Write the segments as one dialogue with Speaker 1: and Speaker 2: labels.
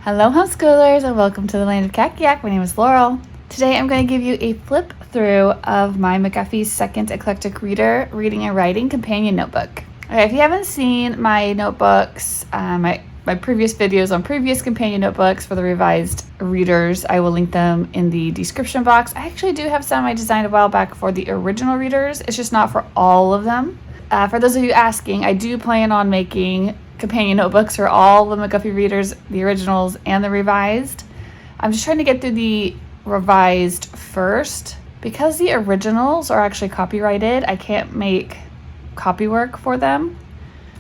Speaker 1: Hello homeschoolers and welcome to the land of Kakiak. My name is Laurel. Today I'm going to give you a flip through of my McGuffey's Second Eclectic Reader Reading and Writing Companion Notebook. Okay, if you haven't seen my notebooks, my previous videos on previous companion notebooks for the revised readers, I will link them in the description box. I actually do have some I designed a while back for the original readers. It's just not for all of them. For those of you asking, I do plan on making companion notebooks for all the McGuffey readers, the originals and the revised. I'm just trying to get through the revised first. Because the originals are actually copyrighted, I can't make copywork for them.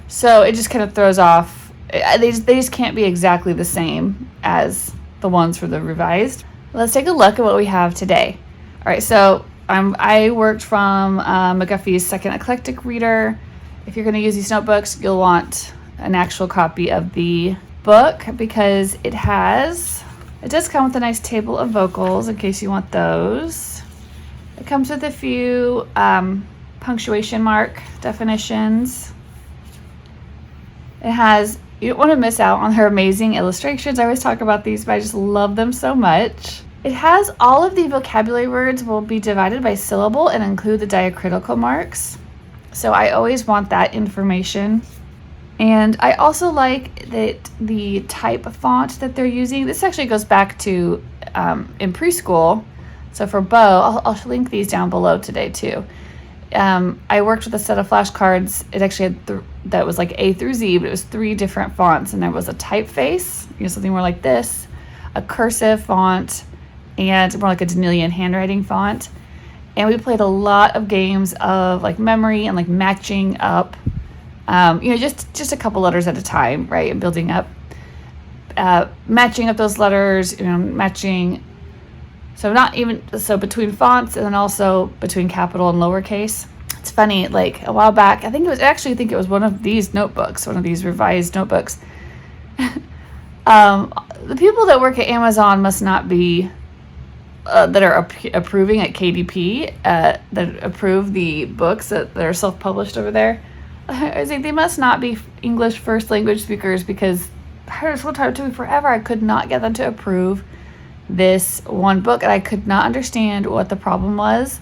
Speaker 1: So it just kind of throws off. They just can't be exactly the same as the ones for the revised. Let's take a look at what we have today. All right, so I worked from McGuffey's Second Eclectic Reader. If you're going to use these notebooks, you'll want an actual copy of the book because it does come with a nice table of vocals in case you want those. It comes with a few punctuation mark definitions. You don't want to miss out on her amazing illustrations. I always talk about these, but I just love them so much. It has all of the vocabulary words will be divided by syllable and include the diacritical marks. So I always want that information. And I also like that the type of font that they're using. This actually goes back to in preschool. So for Bo, I'll link these down below today too. I worked with a set of flashcards. It actually had that was like A through Z, but it was 3 different fonts. And there was a typeface, something more like this, a cursive font, and more like a Danelian handwriting font. And we played a lot of games of like memory and like matching up. Just a couple letters at a time, right? And building up, matching up those letters, matching. So between fonts and then also between capital and lowercase. It's funny, like a while back, I think it was one of these notebooks, one of these revised notebooks. The people that work at Amazon must not be, that are approving at KDP, that approve the books that are self-published over there. I was like, they must not be English first language speakers because it took me forever. I could not get them to approve this one book, and I could not understand what the problem was.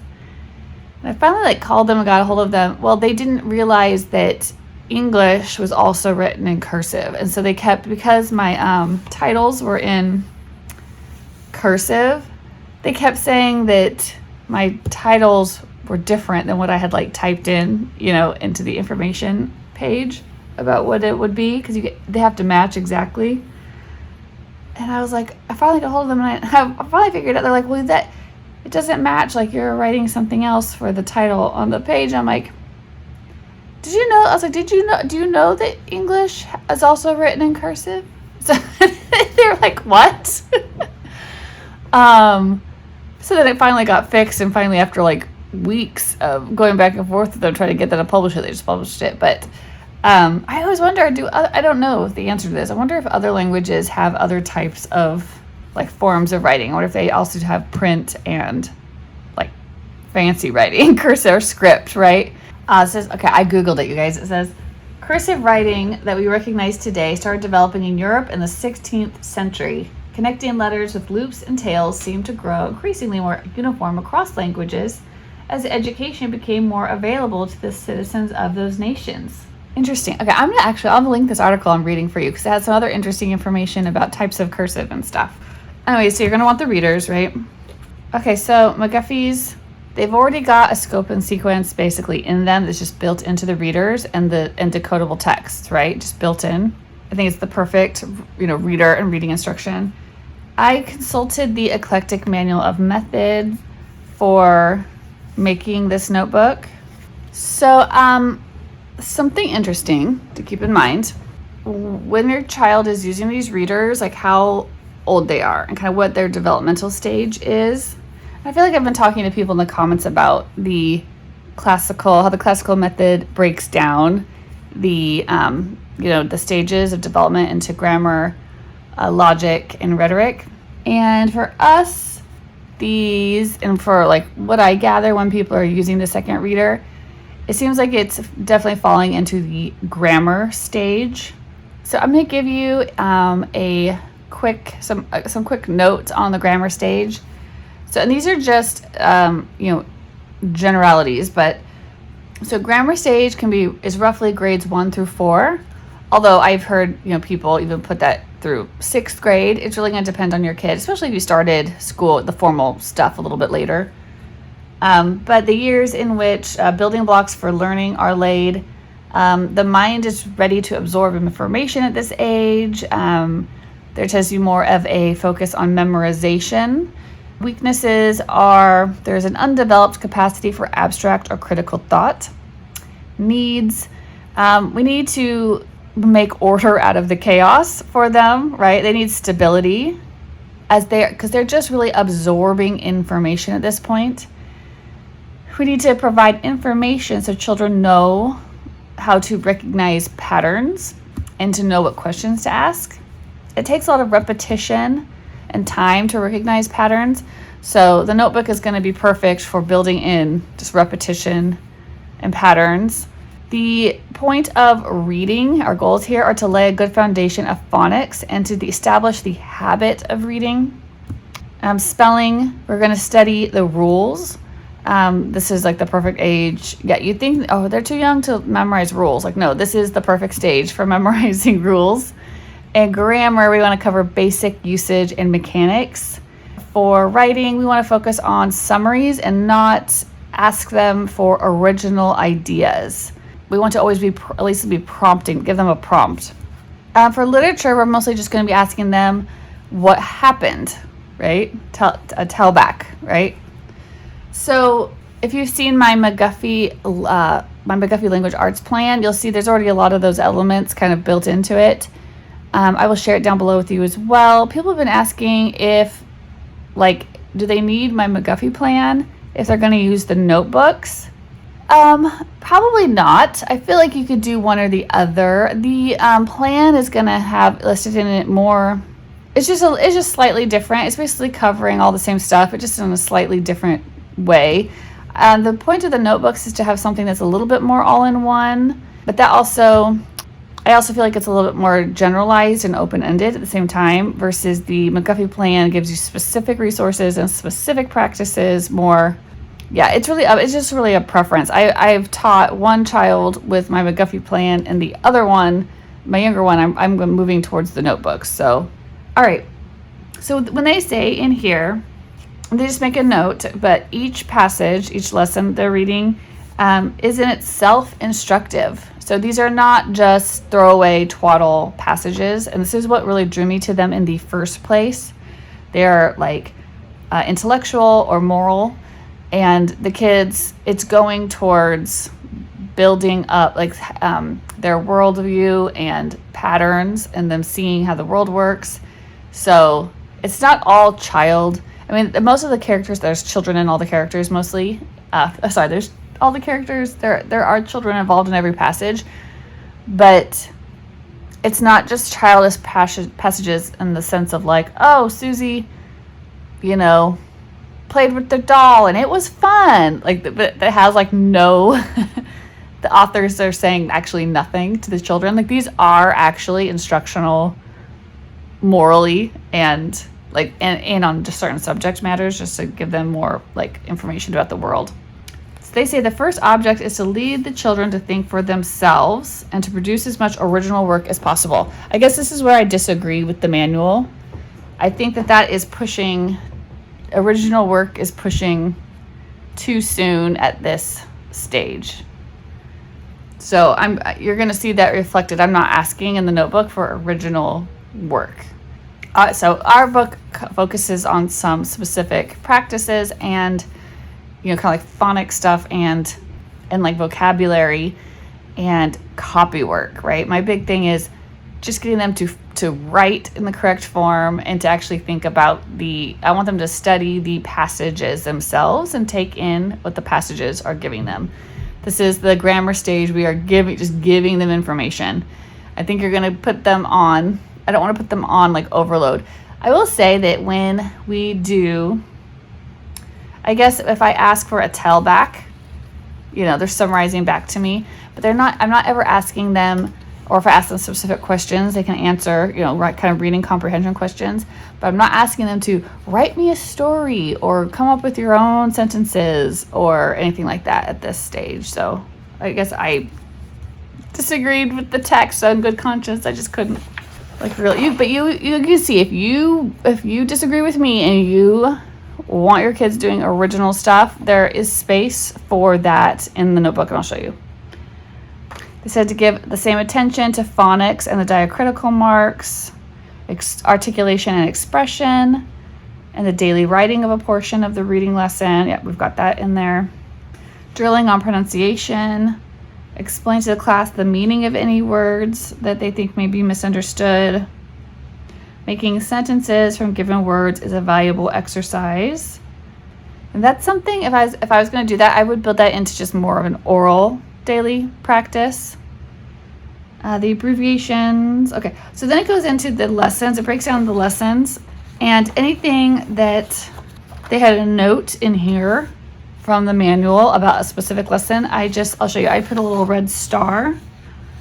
Speaker 1: And I finally called them and got a hold of them. Well, they didn't realize that English was also written in cursive, and so they kept, because my titles were in cursive, they kept saying that my titles were different than what I had typed in, into the information page about what it would be, because they have to match exactly. And I was like, I finally got hold of them, and I finally figured out. They're like, well, that it doesn't match. Like, you're writing something else for the title on the page. I'm like, did you know? I was like, do you know that English is also written in cursive? So they're like, what? So then it finally got fixed, and finally after weeks of going back and forth with them trying to get them to publish it, they just published it. But I always wonder, I don't know the answer to this. I wonder if other languages have other types of forms of writing. I wonder if they also have print and fancy writing, cursive or script, right? It says, okay, I Googled it, you guys. It says, cursive writing that we recognize today started developing in Europe in the 16th century. Connecting letters with loops and tails seemed to grow increasingly more uniform across languages as education became more available to the citizens of those nations. Interesting. Okay, I'll link this article I'm reading for you because it has some other interesting information about types of cursive and stuff. Anyway, so you're going to want the readers, right? Okay, so McGuffey's, they've already got a scope and sequence basically in them that's just built into the readers and decodable text, right? Just built in. I think it's the perfect, reader and reading instruction. I consulted the Eclectic Manual of Method for making this notebook. So, something interesting to keep in mind when your child is using these readers, how old they are and kind of what their developmental stage is. I feel like I've been talking to people in the comments about how the classical method breaks down the stages of development into grammar, logic, and rhetoric. And for us, and for what I gather when people are using the second reader, it seems like it's definitely falling into the grammar stage. So I'm going to give you a some quick notes on the grammar stage. So, and these are just generalities, but so grammar stage is roughly grades 1 through 4. Although I've heard people even put that through 6th grade. It's really going to depend on your kid, especially if you started school, the formal stuff, a little bit later. But the years in which building blocks for learning are laid, the mind is ready to absorb information at this age. There tends to be more of a focus on memorization. Weaknesses are there's an undeveloped capacity for abstract or critical thought. Needs, we need to make order out of the chaos for them, right? They need stability because they're just really absorbing information at this point. We need to provide information so children know how to recognize patterns and to know what questions to ask. It takes a lot of repetition and time to recognize patterns. So the notebook is going to be perfect for building in just repetition and patterns. The point of reading, our goals here are to lay a good foundation of phonics and to establish the habit of reading. Spelling, we're going to study the rules. This is like the perfect age. Yeah, you think, they're too young to memorize rules. Like, no, this is the perfect stage for memorizing rules. And grammar, we want to cover basic usage and mechanics. For writing, we want to focus on summaries and not ask them for original ideas. We want to always at least be prompting, give them a prompt. For literature, we're mostly just going to be asking them what happened, right? A tell back, right? So if you've seen my McGuffey language arts plan, you'll see there's already a lot of those elements kind of built into it. I will share it down below with you as well. People have been asking if, do they need my McGuffey plan if they're going to use the notebooks? Probably not. I feel like you could do one or the other. The plan is going to have listed in it more. It's just slightly different. It's basically covering all the same stuff, but just in a slightly different way. The point of the notebooks is to have something that's a little bit more all-in-one, but I also feel like it's a little bit more generalized and open-ended at the same time versus the McGuffey plan gives you specific resources and specific practices more. Yeah, it's just really a preference. I've taught one child with my McGuffey plan and the other one, my younger one, I'm moving towards the notebooks. So, all right. So when they say in here, they just make a note, but each passage, each lesson they're reading is in itself instructive. So these are not just throwaway twaddle passages, and this is what really drew me to them in the first place. They're intellectual or moral, and the kids, it's going towards building up their worldview and patterns and them seeing how the world works. So it's not all child. I mean, most of the characters, there's children in all the characters mostly. There's all the characters. There are children involved in every passage, but it's not just childish passages in the sense of Susie, played with the doll and it was fun. But that has no, the authors are saying actually nothing to the children. These are actually instructional morally and on just certain subject matters, just to give them more information about the world. So they say the first object is to lead the children to think for themselves and to produce as much original work as possible. I guess this is where I disagree with the manual. I think that is pushing, original work is pushing too soon at this stage. So you're going to see that reflected. I'm not asking in the notebook for original work. So our book focuses on some specific practices and, kind of phonics stuff and vocabulary and copy work, right? My big thing is just getting them to write in the correct form and to actually think about I want them to study the passages themselves and take in what the passages are giving them. This is the grammar stage. We are giving them information. I think you're going to put them on. I don't want to put them on overload. I will say that when we do, I guess if I ask for a tell back, they're summarizing back to me, but I'm not ever asking them or if I ask them specific questions, they can answer, kind of reading comprehension questions. But I'm not asking them to write me a story or come up with your own sentences or anything like that at this stage. So I guess I disagreed with the text on good conscience. I just couldn't really. But you can see if you disagree with me and you want your kids doing original stuff, there is space for that in the notebook, and I'll show you. They said to give the same attention to phonics and the diacritical marks, articulation and expression, and the daily writing of a portion of the reading lesson. Yeah, we've got that in there. Drilling on pronunciation. Explain to the class the meaning of any words that they think may be misunderstood. Making sentences from given words is a valuable exercise. And that's something, if I was going to do that, I would build that into just more of an oral daily practice. The abbreviations. Okay, so then it goes into the lessons. It breaks down the lessons, and anything that they had a note in here from the manual about a specific lesson, I'll show you. I put a little red star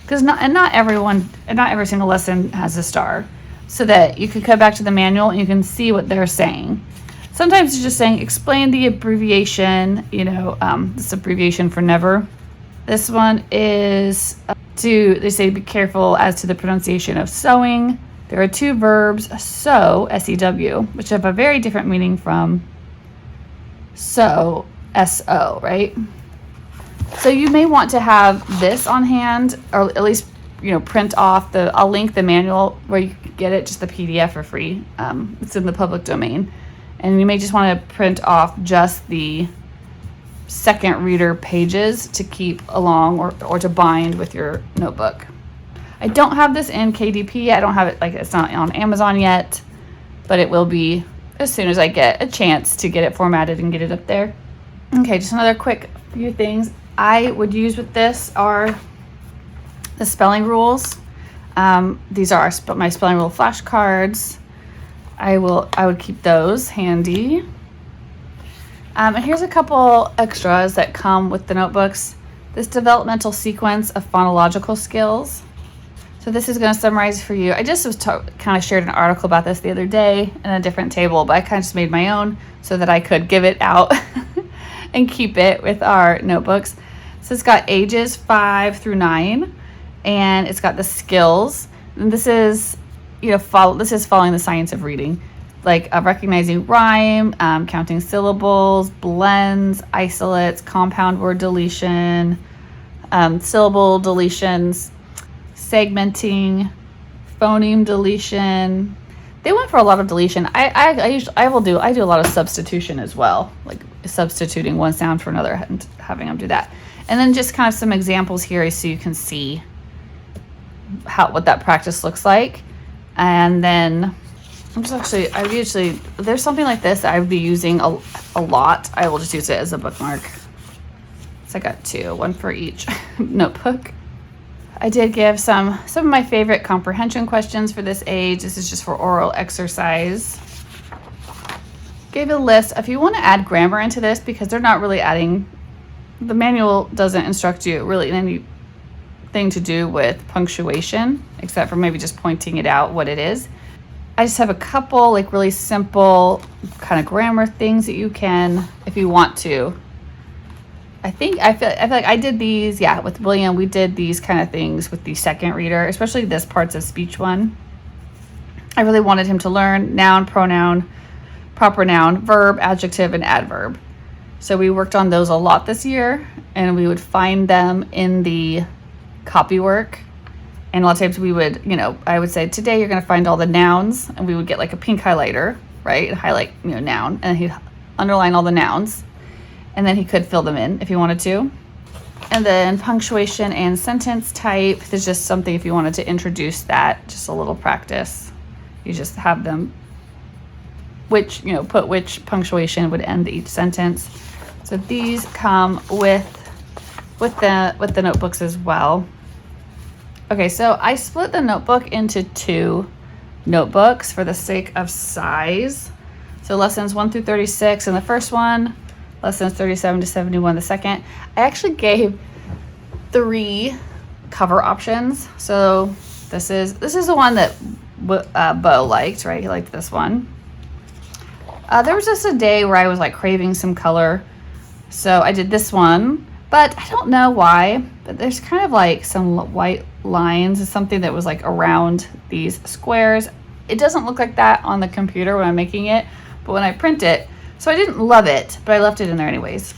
Speaker 1: because not every single lesson has a star, so that you can come back to the manual and you can see what they're saying. Sometimes it's just saying explain the abbreviation. This abbreviation for never. This one is they say be careful as to the pronunciation of sewing. There are two verbs, sew, S-E-W, which have a very different meaning from sew, S-O, right? So you may want to have this on hand, or at least, print off I'll link the manual where you can get it, just the PDF for free. It's in the public domain. And you may just want to print off just the second reader pages to keep along or to bind with your notebook. I don't have this in KDP. I don't have it, it's not on Amazon yet, but it will be as soon as I get a chance to get it formatted and get it up there. Okay, just another quick few things I would use with this are the spelling rules. These are my spelling rule flashcards. I would keep those handy. And here's a couple extras that come with the notebooks. This developmental sequence of phonological skills. So this is going to summarize for you. I just kind of shared an article about this the other day in a different table, but I kind of just made my own so that I could give it out and keep it with our notebooks. So it's got ages 5 through 9, and it's got the skills. And this is, following the science of reading. Recognizing rhyme, counting syllables, blends, isolates, compound word deletion, syllable deletions, segmenting, phoneme deletion. They went for a lot of deletion. I do a lot of substitution as well, like substituting one sound for another and having them do that. And then just kind of some examples here so you can see what that practice looks like. And then there's something like this that I would be using a lot. I will just use it as a bookmark. So I got two, one for each notebook. I did give some of my favorite comprehension questions for this age. This is just for oral exercise. Gave a list. If you want to add grammar into this, because they're not really adding, the manual doesn't instruct you really in anything to do with punctuation, except for maybe just pointing it out what it is. I just have a couple really simple kind of grammar things that you can, if you want to. I feel like I did these, with William, we did these kind of things with the second reader, especially this parts of speech one. I really wanted him to learn noun, pronoun, proper noun, verb, adjective, and adverb. So we worked on those a lot this year, and we would find them in the copy work. And a lot of times we would, I would say, today you're going to find all the nouns, and we would get a pink highlighter, right? And highlight, noun, and he'd underline all the nouns, and then he could fill them in if he wanted to. And then punctuation and sentence type, there's just something if you wanted to introduce that, just a little practice. You just have them, put which punctuation would end each sentence. So these come with the notebooks as well. Okay, so I split the notebook into 2 notebooks for the sake of size. So lessons 1 through 36 in the first one, lessons 37 to 71 the second. I actually gave 3 cover options. So this is the one that Bo liked, right? He liked this one. There was just a day where I was like craving some color, so I did this one, but I don't know why, but there's kind of like some white lines or something that was like around these squares. It doesn't look like that on the computer when I'm making it, but when I print it, so I didn't love it, but I left it in there anyways.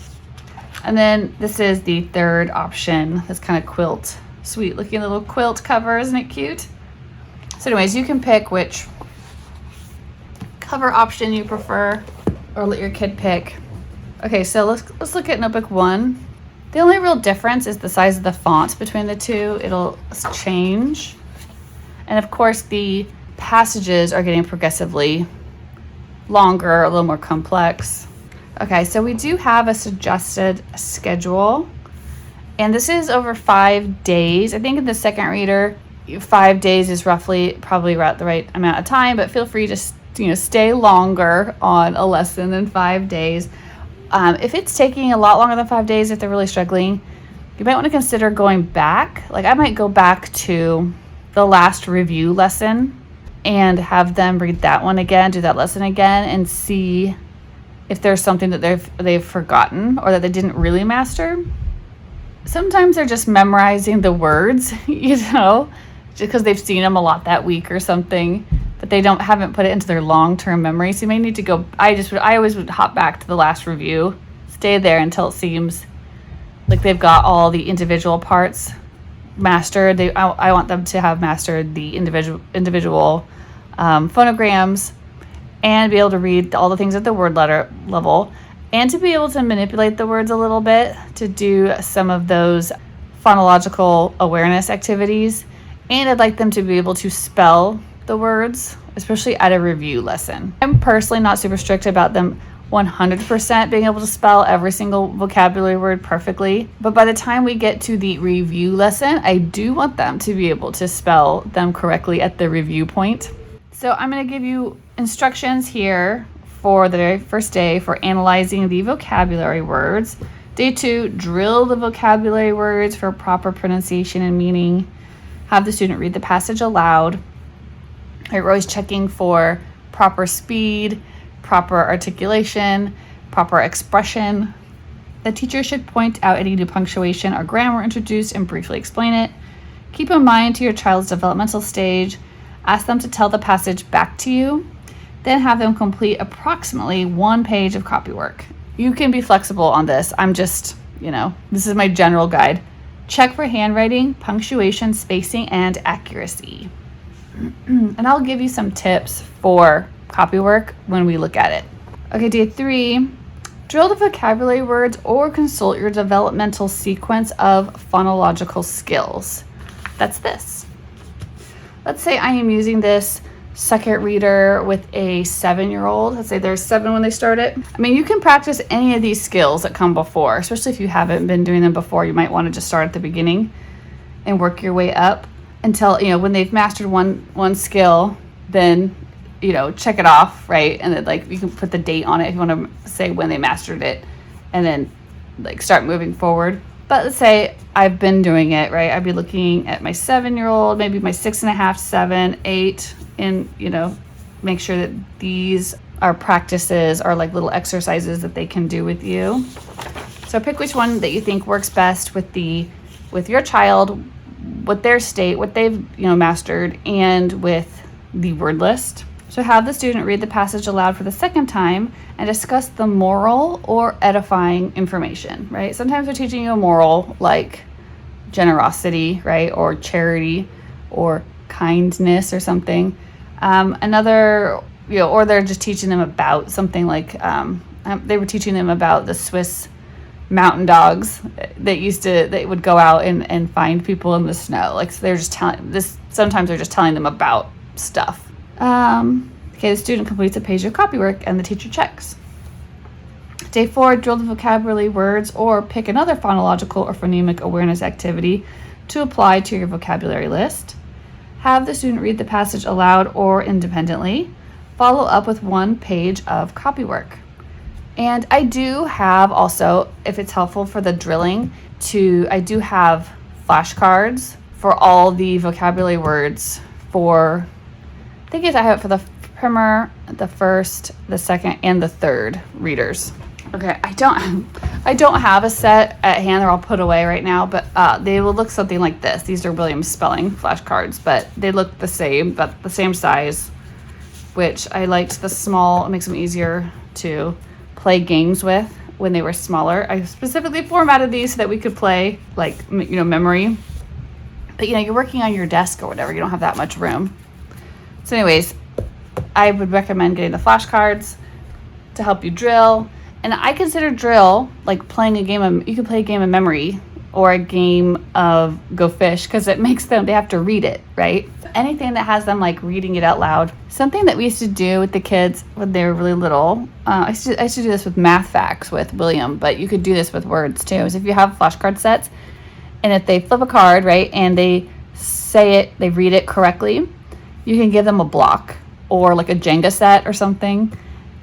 Speaker 1: And then this is the third option, this kind of quilt, sweet looking little quilt cover, isn't it cute? So anyways, you can pick which cover option you prefer, or let your kid pick. Okay, so let's look at notebook 1. The only real difference is the size of the font between the two. It'll change. And of course, the passages are getting progressively longer, a little more complex. Okay, so we do have a suggested schedule, and this is over 5 days. I think in the second reader, 5 days is probably about the right amount of time, but feel free to stay longer on a lesson than 5 days. If it's taking a lot longer than 5 days, if they're really struggling, you might want to consider going back. Like I might go back to the last review lesson and have them read that one again, do that lesson again, and see if there's something that they've forgotten or that they didn't really master. Sometimes they're just memorizing the words, just because they've seen them a lot that week or something, but they haven't put it into their long-term memory. So you may need to go. I always would hop back to the last review, stay there until it seems like they've got all the individual parts mastered. I want them to have mastered the individual phonograms, and be able to read all the things at the word letter level, and to be able to manipulate the words a little bit, to do some of those phonological awareness activities. And I'd like them to be able to spell the words, especially at a review lesson. I'm personally not super strict about them 100% being able to spell every single vocabulary word perfectly, but by the time we get to the review lesson, I do want them to be able to spell them correctly at the review point. So I'm going to give you instructions here for the very first day for analyzing the vocabulary words. Day 2, drill the vocabulary words for proper pronunciation and meaning. Have the student read the passage aloud. We're always checking for proper speed, proper articulation, proper expression. The teacher should point out any new punctuation or grammar introduced and briefly explain it. Keep in mind to your child's developmental stage. Ask them to tell the passage back to you. Then have them complete approximately 1 page of copywork. You can be flexible on this. I'm just, this is my general guide. Check for handwriting, punctuation, spacing, and accuracy. And I'll give you some tips for copywork when we look at it. Okay, day 3, drill the vocabulary words or consult your developmental sequence of phonological skills. That's this. Let's say I am using this second reader with a 7-year-old. Let's say they're 7 when they start it. I mean, you can practice any of these skills that come before, especially if you haven't been doing them before. You might want to just start at the beginning and work your way up until, when they've mastered one skill, then, check it off, right? And then you can put the date on it if you want to say when they mastered it, and then start moving forward. But let's say I've been doing it, right? I'd be looking at my 7-year-old, maybe my 6.5, 7, 8, and, make sure that these are practices or little exercises that they can do with you. So pick which one that you think works best with your child, with their state, what they've, mastered, and with the word list. So have the student read the passage aloud for the second time and discuss the moral or edifying information, right? Sometimes they're teaching you a moral like generosity, right? Or charity or kindness or something. Or they're just teaching them about something like, they were teaching them about the Swiss mountain dogs that would go out and find people in the snow. They're just sometimes they're just telling them about stuff. Okay, the student completes a page of copywork and the teacher checks. Day 4, drill the vocabulary words or pick another phonological or phonemic awareness activity to apply to your vocabulary list. Have the student read the passage aloud or independently. Follow up with 1 page of copywork. And I do have also, if it's helpful for the drilling, I do have flashcards for all the vocabulary words for, I think I have it for the primer, the first, the second, and the third readers. Okay, I don't have a set at hand. They're all put away right now, but they will look something like this. These are Williams spelling flashcards, but they look the same, but the same size, which I liked the small. It makes them easier to play games with when they were smaller. I specifically formatted these so that we could play like, memory. But you're working on your desk or whatever. You don't have that much room. So anyways, I would recommend getting the flashcards to help you drill. And I consider drill like playing a game of, you can play a game of memory or a game of Go Fish, because it makes them, they have to read it, right? Anything that has them like reading it out loud. Something that we used to do with the kids when they were really little, I used to do this with math facts with William, but you could do this with words too, is if you have flashcard sets, and if they flip a card, right, and they say it, they read it correctly, you can give them a block or like a Jenga set or something.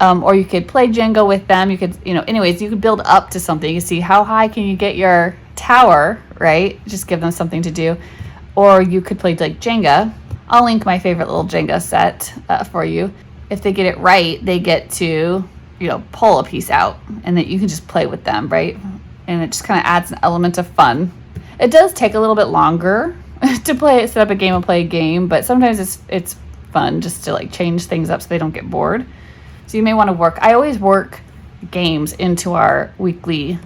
Speaker 1: Or you could play Jenga with them. You could, anyways, you could build up to something. You see how high can you get your tower, right? Just give them something to do. Or you could play like Jenga. I'll link my favorite little Jenga set for you. If they get it right, they get to, pull a piece out, and then you can just play with them, right? And it just kind of adds an element of fun. It does take a little bit longer to set up a game and play a game, but sometimes it's fun just to like change things up so they don't get bored. So you may want to I always work games into our weekly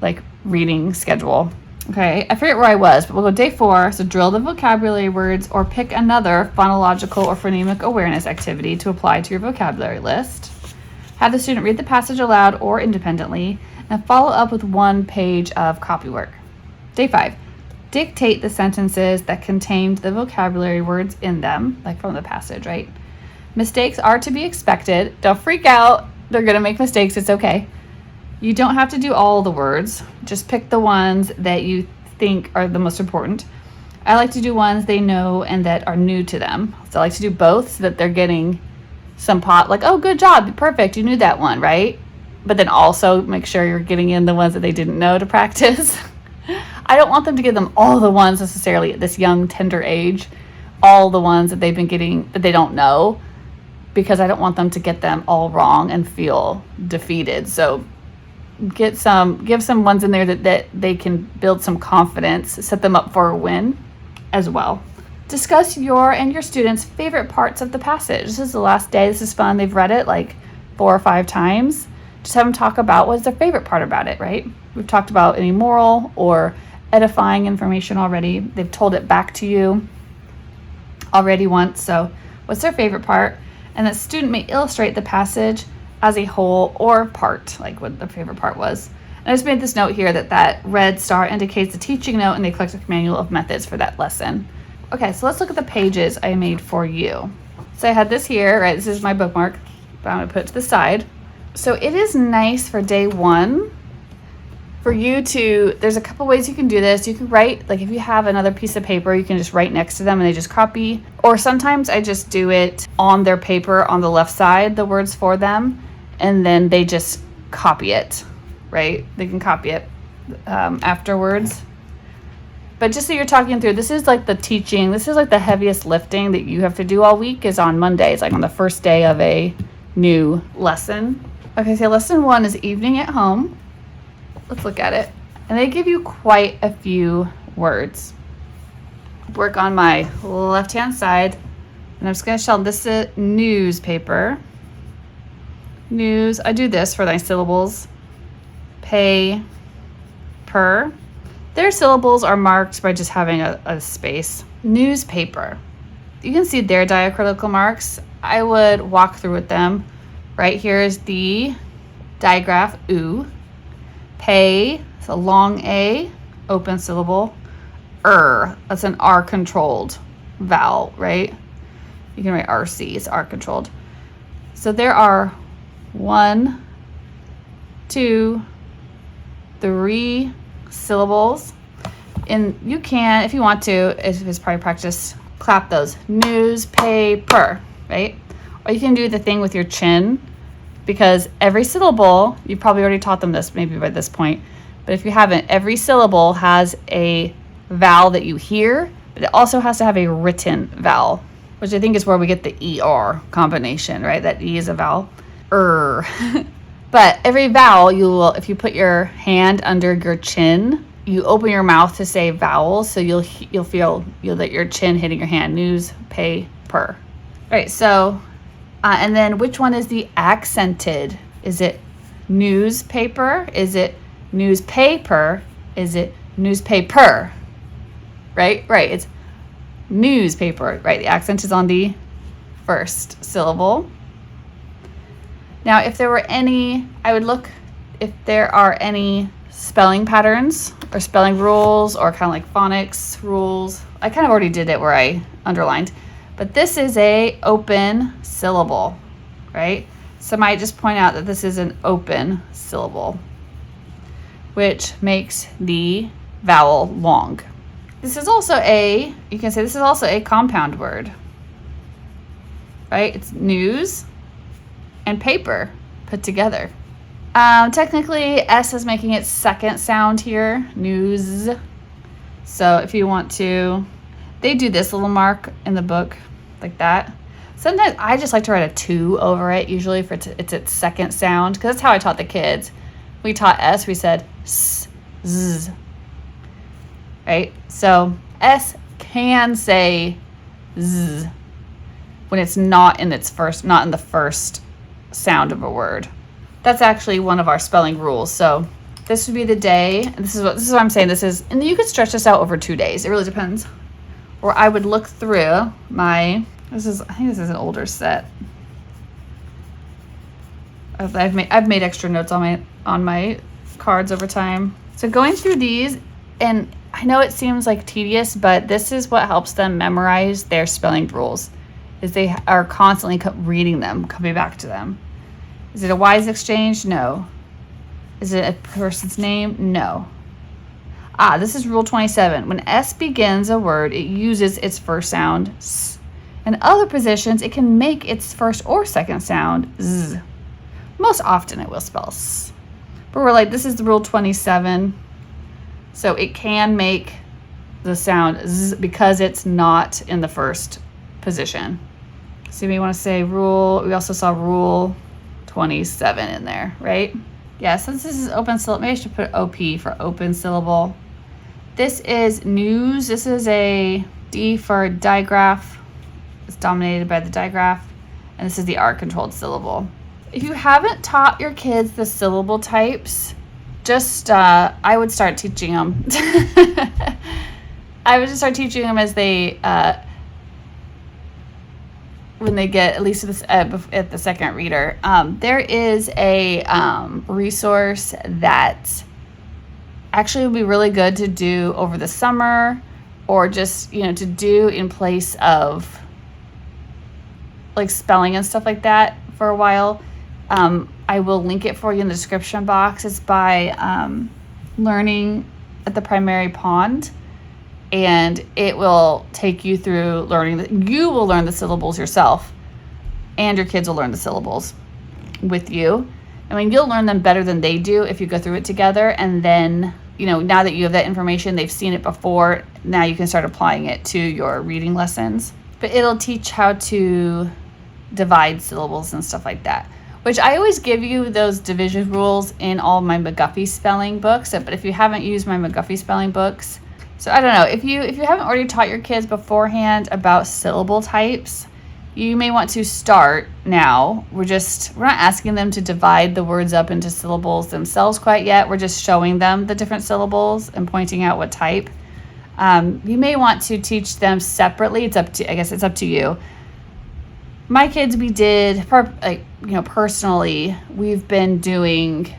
Speaker 1: like reading schedule. Okay, I forget where I was, but we'll go day 4. So drill the vocabulary words or pick another phonological or phonemic awareness activity to apply to your vocabulary list. Have the student read the passage aloud or independently and follow up with 1 page of copywork. Day 5, dictate the sentences that contained the vocabulary words in them, like from the passage, right? Mistakes are to be expected. Don't freak out. They're going to make mistakes. It's okay. You don't have to do all the words. Just pick the ones that you think are the most important. I like to do ones they know and that are new to them. So I like to do both so that they're getting some like, oh, good job. Perfect. You knew that one, right? But then also make sure you're getting in the ones that they didn't know to practice. I don't want them to give them all the ones necessarily at this young, tender age, all the ones that they've been getting that they don't know, because I don't want them to get them all wrong and feel defeated. So give some ones in there that they can build some confidence, set them up for a win as well. Discuss your and your students' favorite parts of the passage. This is the last day. This is fun. They've read it like 4 or 5 times. Just have them talk about what's their favorite part about it, right? We've talked about any moral or edifying information already. They've told it back to you already once. So what's their favorite part? And the student may illustrate the passage as a whole or part, like what their favorite part was. And I just made this note here that red star indicates the teaching note in the eclectic manual of methods for that lesson. Okay, so let's look at the pages I made for you. So I had this here, right? This is my bookmark, but I'm gonna put it to the side. So it is nice for day 1 for you to, there's a couple ways you can do this. You can write, like if you have another piece of paper, you can just write next to them and they just copy. Or sometimes I just do it on their paper on the left side, the words for them, and then they just copy it, right? They can copy it afterwards. But just so you're talking through, this is like the teaching, this is like the heaviest lifting that you have to do all week is on Mondays, like on the first day of a new lesson. Okay, so lesson 1 is evening at home. Let's look at it. And they give you quite a few words. Work on my left-hand side. And I'm just going to show them this is a newspaper. News. I do this for my syllables. Pay. Per. Their syllables are marked by just having a space. Newspaper. You can see their diacritical marks. I would walk through with them. Right here is the digraph, oo. Pay, it's a long A, open syllable. That's an R controlled vowel, right? You can write RC, it's R controlled. So there are 1, 2, 3 syllables. And you can, if you want to, if it's probably practice, clap those. Newspaper, right? Or you can do the thing with your chin, because every syllable, you probably already taught them this maybe by this point, but if you haven't, every syllable has a vowel that you hear but it also has to have a written vowel, which I think is where we get the ER combination, right? That E is a vowel. But every vowel, if you put your hand under your chin, you open your mouth to say vowels, so you'll feel that your chin hitting your hand. News, pay, per. Right, so, and then which one is the accented? Is it newspaper? Is it newspaper? Is it newspaper? Right, it's newspaper, right? The accent is on the first syllable. Now, if there were any, I would look if there are any spelling patterns or spelling rules or kind of like phonics rules. I kind of already did it where I underlined, but this is a open syllable, right? So I might just point out that this is an open syllable, which makes the vowel long. This is also you can say this is also a compound word, right? It's news and paper put together. Technically, S is making its second sound here, news. So if you want to, they do this little mark in the book like that. Sometimes I just like to write a 2 over it, usually for it's its second sound, because that's how I taught the kids. We taught S, we said S, Z, right? So S can say Z when it's not in the first sound of a word. That's actually one of our spelling rules. So this would be the day, and this is what I'm saying. And you could stretch this out over 2 days. It really depends. Or I would look through I think this is an older set. I've made extra notes on my cards over time. So going through these, and I know it seems like tedious, but this is what helps them memorize their spelling rules, is they are constantly reading them, coming back to them. Is it a wise exchange? No. Is it a person's name? No. This is rule 27. When S begins a word, it uses its first sound, S. In other positions, it can make its first or second sound, Z. Most often it will spell S. But we're like, this is the rule 27. So it can make the sound Z because it's not in the first position. So we want to say we also saw rule 27 in there, right? Yeah, since this is open syllable, maybe I should put OP for open syllable. This is news. This is a D for digraph. It's dominated by the digraph. And this is the R-controlled syllable. If you haven't taught your kids the syllable types, I would start teaching them. I would just start teaching them as they, when they get at least at the second reader. There is a resource that actually would be really good to do over the summer, or just to do in place of like spelling and stuff like that for a while. I will link it for you in the description box. It's by Learning at the Primary Pond. And it will take you through you will learn the syllables yourself, and your kids will learn the syllables with you. I mean, you'll learn them better than they do if you go through it together. And then, now that you have that information, they've seen it before, now you can start applying it to your reading lessons. But it'll teach how to divide syllables and stuff like that, which I always give you those division rules in all my McGuffey's spelling books. But if you haven't used my McGuffey spelling books, so I don't know, if you haven't already taught your kids beforehand about syllable types, you may want to start now. We're not asking them to divide the words up into syllables themselves quite yet. We're just showing them the different syllables and pointing out what type. You may want to teach them separately. It's up to you. My kids, we did, personally, we've been doing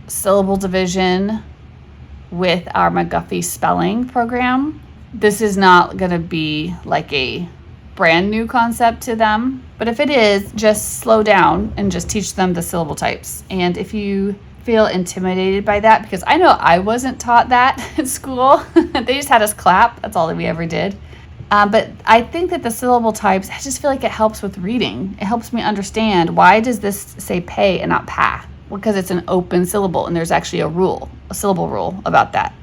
Speaker 1: syllable division with our McGuffey spelling program. This is not going to be like a brand new concept to them, but if it is, just slow down and just teach them the syllable types. And if you feel intimidated by that, because I know I wasn't taught that at school, they just had us clap. That's all that we ever did. But I think that the syllable types, I just feel like it helps with reading. It helps me understand, why does this say pay and not pa? Because it's an open syllable, and there's actually a syllable rule about that.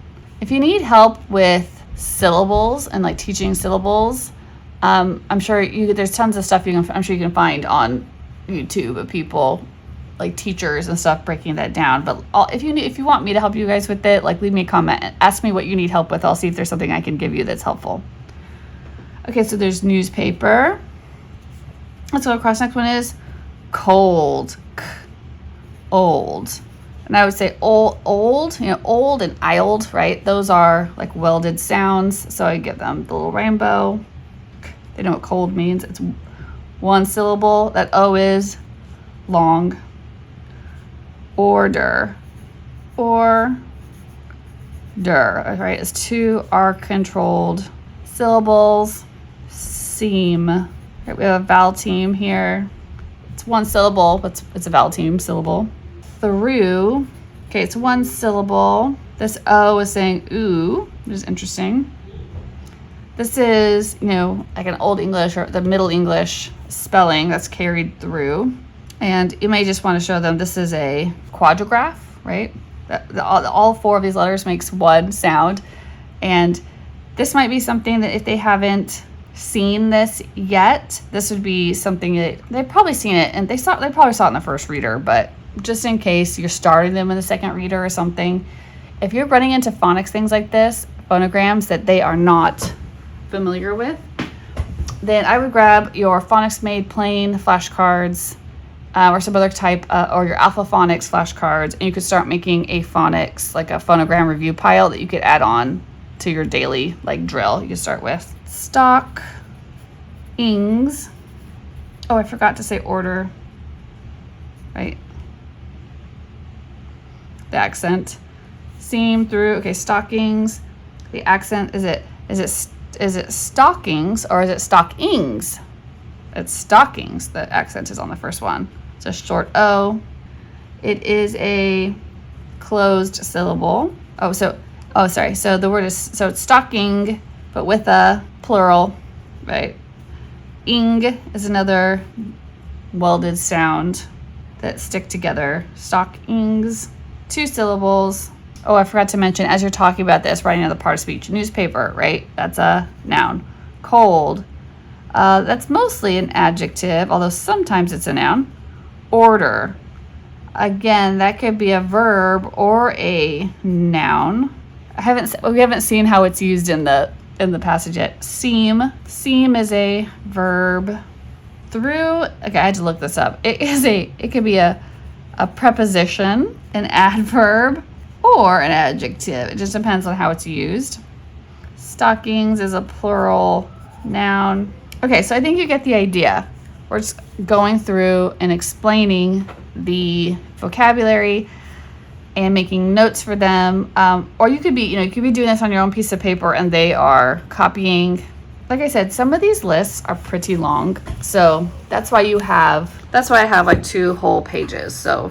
Speaker 1: If you need help with syllables and like teaching syllables. I'm sure there's tons of stuff I'm sure you can find on YouTube of people like teachers and stuff breaking that down. But if you want me to help you guys with it, like leave me a comment, ask me what you need help with. I'll see if there's something I can give you that's helpful. Okay, so there's newspaper. Let's go across. Next one is cold. Old. And I would say old, old and ild, right? Those are like welded sounds. So I give them the little rainbow. They know what cold means. It's one syllable. That O is long. Order. Order. Right? It's two R-controlled syllables. Seam. Right, we have a vowel team here. It's one syllable, but it's a vowel team syllable. Through. Okay, it's one syllable. This O is saying ooh, which is interesting. This is, like an Old English or the Middle English spelling that's carried through. And you may just want to show them this is a quadrigraph, right? All four of these letters makes one sound. And this might be something that if they haven't seen this yet, this would be something that they've probably seen it and they probably saw it in the first reader, but just in case you're starting them in the second reader or something, if you're running into phonics things like this, phonograms that they are not familiar with, then I would grab your Phonics Made Plain flashcards or some other type, or your Alpha Phonics flashcards, and you could start making a phonics, like a phonogram review pile that you could add on to your daily drill you could start with. Stock ings. Oh, I forgot to say order, right? The accent. Seam through. Okay, stockings. The accent, is it stockings or is it stockings? It's stockings. The accent is on the first one. It's a short O. It is a closed syllable. Sorry. So the word is, it's stocking, but with a plural, right? Ing is another welded sound that stick together. Stockings, two syllables. Oh, I forgot to mention, as you're talking about this, writing another part of speech, newspaper, right? That's a noun. Cold, that's mostly an adjective, although sometimes it's a noun. Order, again, that could be a verb or a noun. We haven't seen how it's used in the passage yet. Seam is a verb. Through, okay, I had to look this up. It could be a preposition, an adverb, or an adjective. It just depends on how it's used. Stockings is a plural noun. Okay, so I think you get the idea. We're just going through and explaining the vocabulary and making notes for them. Or you could be doing this on your own piece of paper and they are copying. Like I said, some of these lists are pretty long. So that's why I have like 2 whole pages. So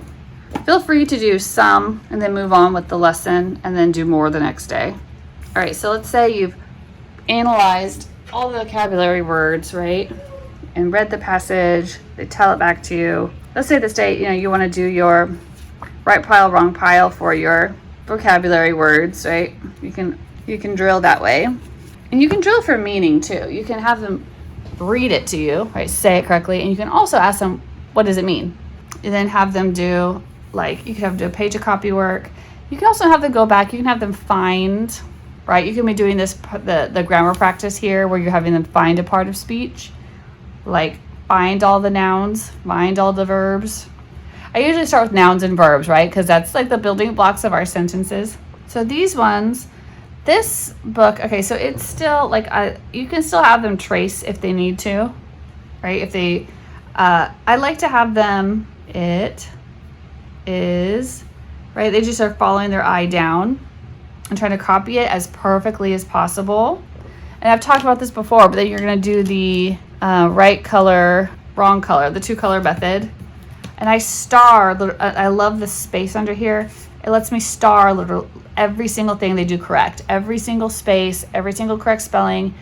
Speaker 1: feel free to do some and then move on with the lesson and then do more the next day. All right, so let's say you've analyzed all the vocabulary words, right? And read the passage, they tell it back to you. Let's say this day, you want to do your right pile, wrong pile for your vocabulary words, right? You can drill that way. And you can drill for meaning too. You can have them read it to you, right? Say it correctly. And you can also ask them, what does it mean? And then have them do, you could have them do a page of copy work. You can also have them go back. You can have them find, right? You can be doing this, the grammar practice here where you're having them find a part of speech. Like find all the nouns, find all the verbs. I usually start with nouns and verbs, right? Because that's like the building blocks of our sentences. So these ones, this book, okay, so it's still you can still have them trace if they need to, right? If they, I like to have them, it is, right? They just are following their eye down and trying to copy it as perfectly as possible. And I've talked about this before, but then you're going to do the right color, wrong color, the 2-color method. And I love the space under here. It lets me star every single thing they do correct. Every single space, every single correct spelling.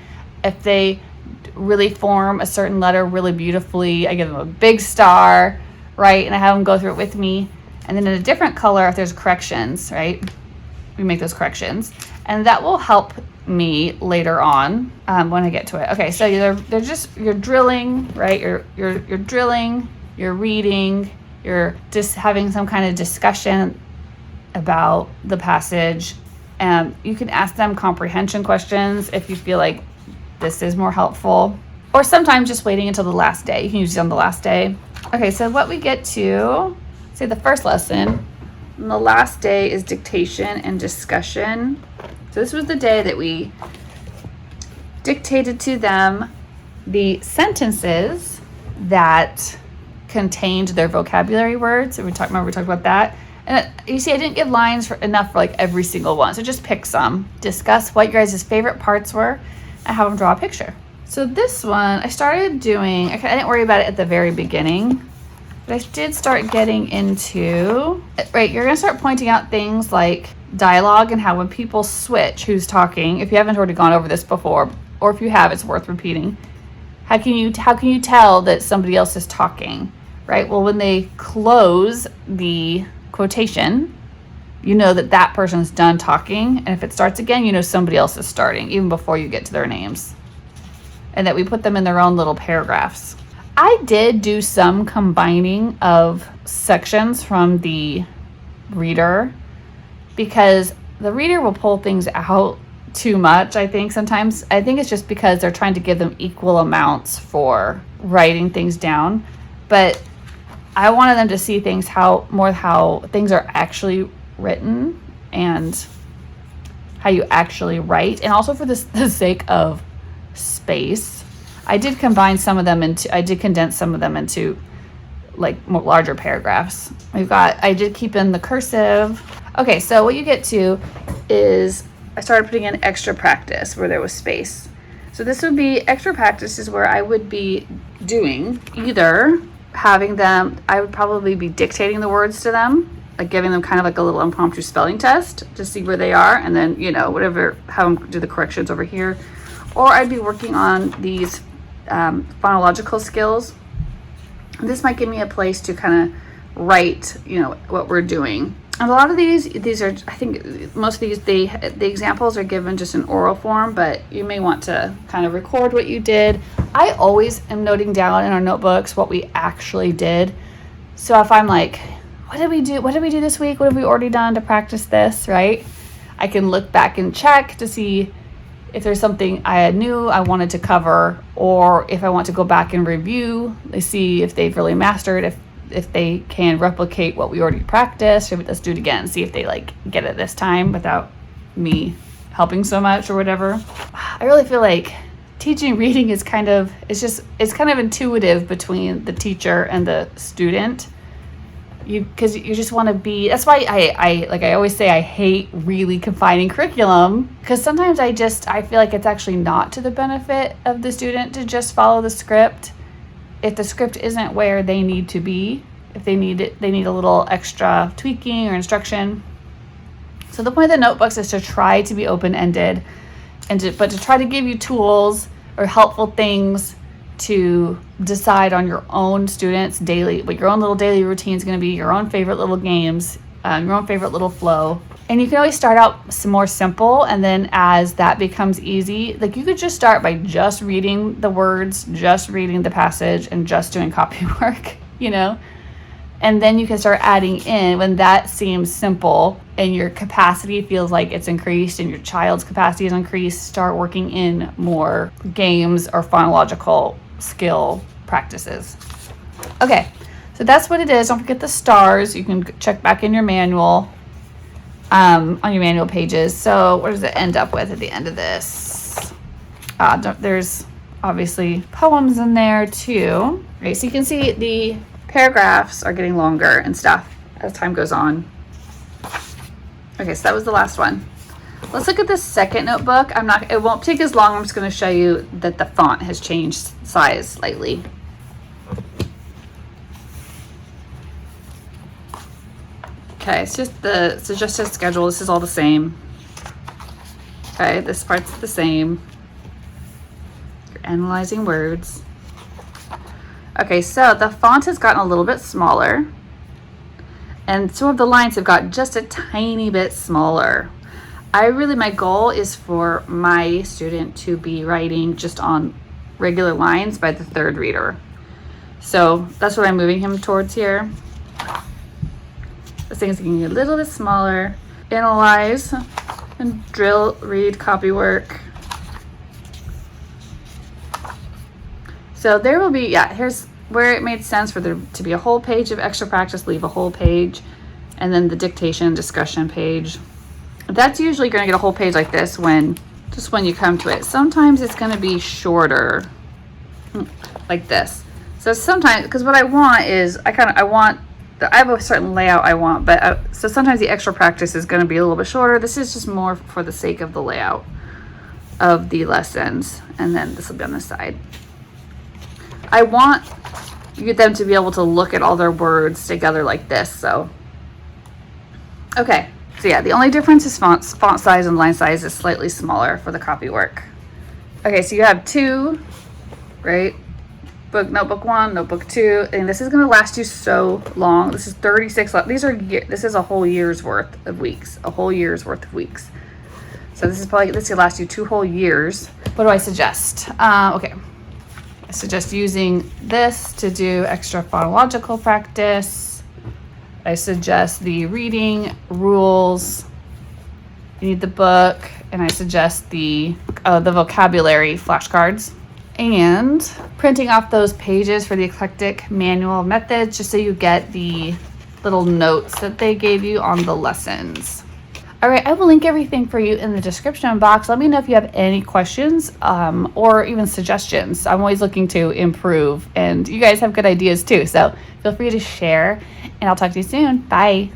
Speaker 1: If they really form a certain letter really beautifully, I give them a big star, right? And I have them go through it with me. And then in a different color, if there's corrections, right? We make those corrections. And that will help me later on when I get to it. Okay, so you're drilling, right? You're drilling, you're reading, you're just having some kind of discussion about the passage. You can ask them comprehension questions if you feel like this is more helpful, or sometimes just waiting until the last day. You can use it on the last day. Okay, so what we get to, say the first lesson, and the last day is dictation and discussion. So this was the day that we dictated to them the sentences that contained their vocabulary words. We talked about that. And you see, I didn't give lines enough for like every single one. So just pick some. Discuss what your guys' favorite parts were and have them draw a picture. So this one, I started doing, I didn't worry about it at the very beginning, but I did start getting into, right, you're going to start pointing out things like dialogue and how when people switch who's talking, if you haven't already gone over this before, or if you have, it's worth repeating. How can you tell that somebody else is talking, right? Well, when they close the quotation, you know that person's done talking, and if it starts again, you know somebody else is starting, even before you get to their names. And that we put them in their own little paragraphs. I did do some combining of sections from the reader, because the reader will pull things out too much, I think sometimes. I think it's just because they're trying to give them equal amounts for writing things down. But I wanted them to see things how things are actually written and how you actually write, and also for the sake of space. I did condense some of them into like more larger paragraphs. I did keep in the cursive. Okay, so what you get to is I started putting in extra practice where there was space. So this would be extra practice is where I would be doing either having them, I would probably be dictating the words to them, like giving them kind of like a little impromptu spelling test to see where they are, and then, whatever, have them do the corrections over here. Or I'd be working on these phonological skills. This might give me a place to kind of write, what we're doing. And a lot of these are, I think most of these, the examples are given just in oral form, but you may want to kind of record what you did. I always am noting down in our notebooks what we actually did. So if I'm like, what did we do? What did we do this week? What have we already done to practice this, right? I can look back and check to see if there's something I knew I wanted to cover, or if I want to go back and review, to see if they've really mastered, if they can replicate what we already practiced. Or let's do it again, see if they get it this time without me helping so much or whatever. I really feel like teaching reading is kind of intuitive between the teacher and the student. Because you just want to be, that's why I always say I hate really confining curriculum, because sometimes I feel like it's actually not to the benefit of the student to just follow the script. If the script isn't where they need to be, if they need a little extra tweaking or instruction. So the point of the notebooks is to try to be open-ended, but to try to give you tools or helpful things to decide on your own students daily, what your own little daily routine is going to be, your own favorite little games, your own favorite little flow. And you can always start out some more simple, and then as that becomes easy, like you could just start by just reading the words, just reading the passage, and just doing copy work, and then you can start adding in when that seems simple and your capacity feels like it's increased and your child's capacity is increased. Start working in more games or phonological skill practices. Okay, so that's what it is. Don't forget the stars. You can check back in your manual, on your manual pages. So what does it end up with at the end of this? There's obviously poems in there too. Right, so you can see the paragraphs are getting longer and stuff as time goes on. Okay, so that was the last one. Let's look at the second notebook. It won't take as long. I'm just going to show you that the font has changed size slightly. Okay, it's just the suggested schedule. This is all the same. Okay, this part's the same. You're analyzing words. Okay, so the font has gotten a little bit smaller, and some of the lines have got just a tiny bit smaller. my goal is for my student to be writing just on regular lines by the third reader. So that's what I'm moving him towards here. This thing's getting a little bit smaller. Analyze and drill, read, copy work. So there will be, here's where it made sense for there to be a whole page of extra practice, leave a whole page, and then the dictation discussion page. That's usually going to get a whole page like this when you come to it. Sometimes it's going to be shorter, like this. So sometimes, because what I want is, I have a certain layout I want, but so sometimes the extra practice is going to be a little bit shorter. This is just more for the sake of the layout of the lessons, and then this will be on the side. I want them to be able to look at all their words together like this. So, okay. So yeah, the only difference is font size and line size is slightly smaller for the copy work. Okay, so you have 2, right? Notebook 1, notebook 2, and this is going to last you so long. This is 36. This is a whole year's worth of weeks. A whole year's worth of weeks. So this will last you 2 whole years. What do I suggest? Okay. I suggest using this to do extra phonological practice. I suggest the reading rules. You need the book, and I suggest the vocabulary flashcards, and printing off those pages for the eclectic manual methods, just so you get the little notes that they gave you on the lessons. All right, I will link everything for you in the description box. Let me know if you have any questions or even suggestions. I'm always looking to improve, and you guys have good ideas too. So feel free to share, and I'll talk to you soon. Bye.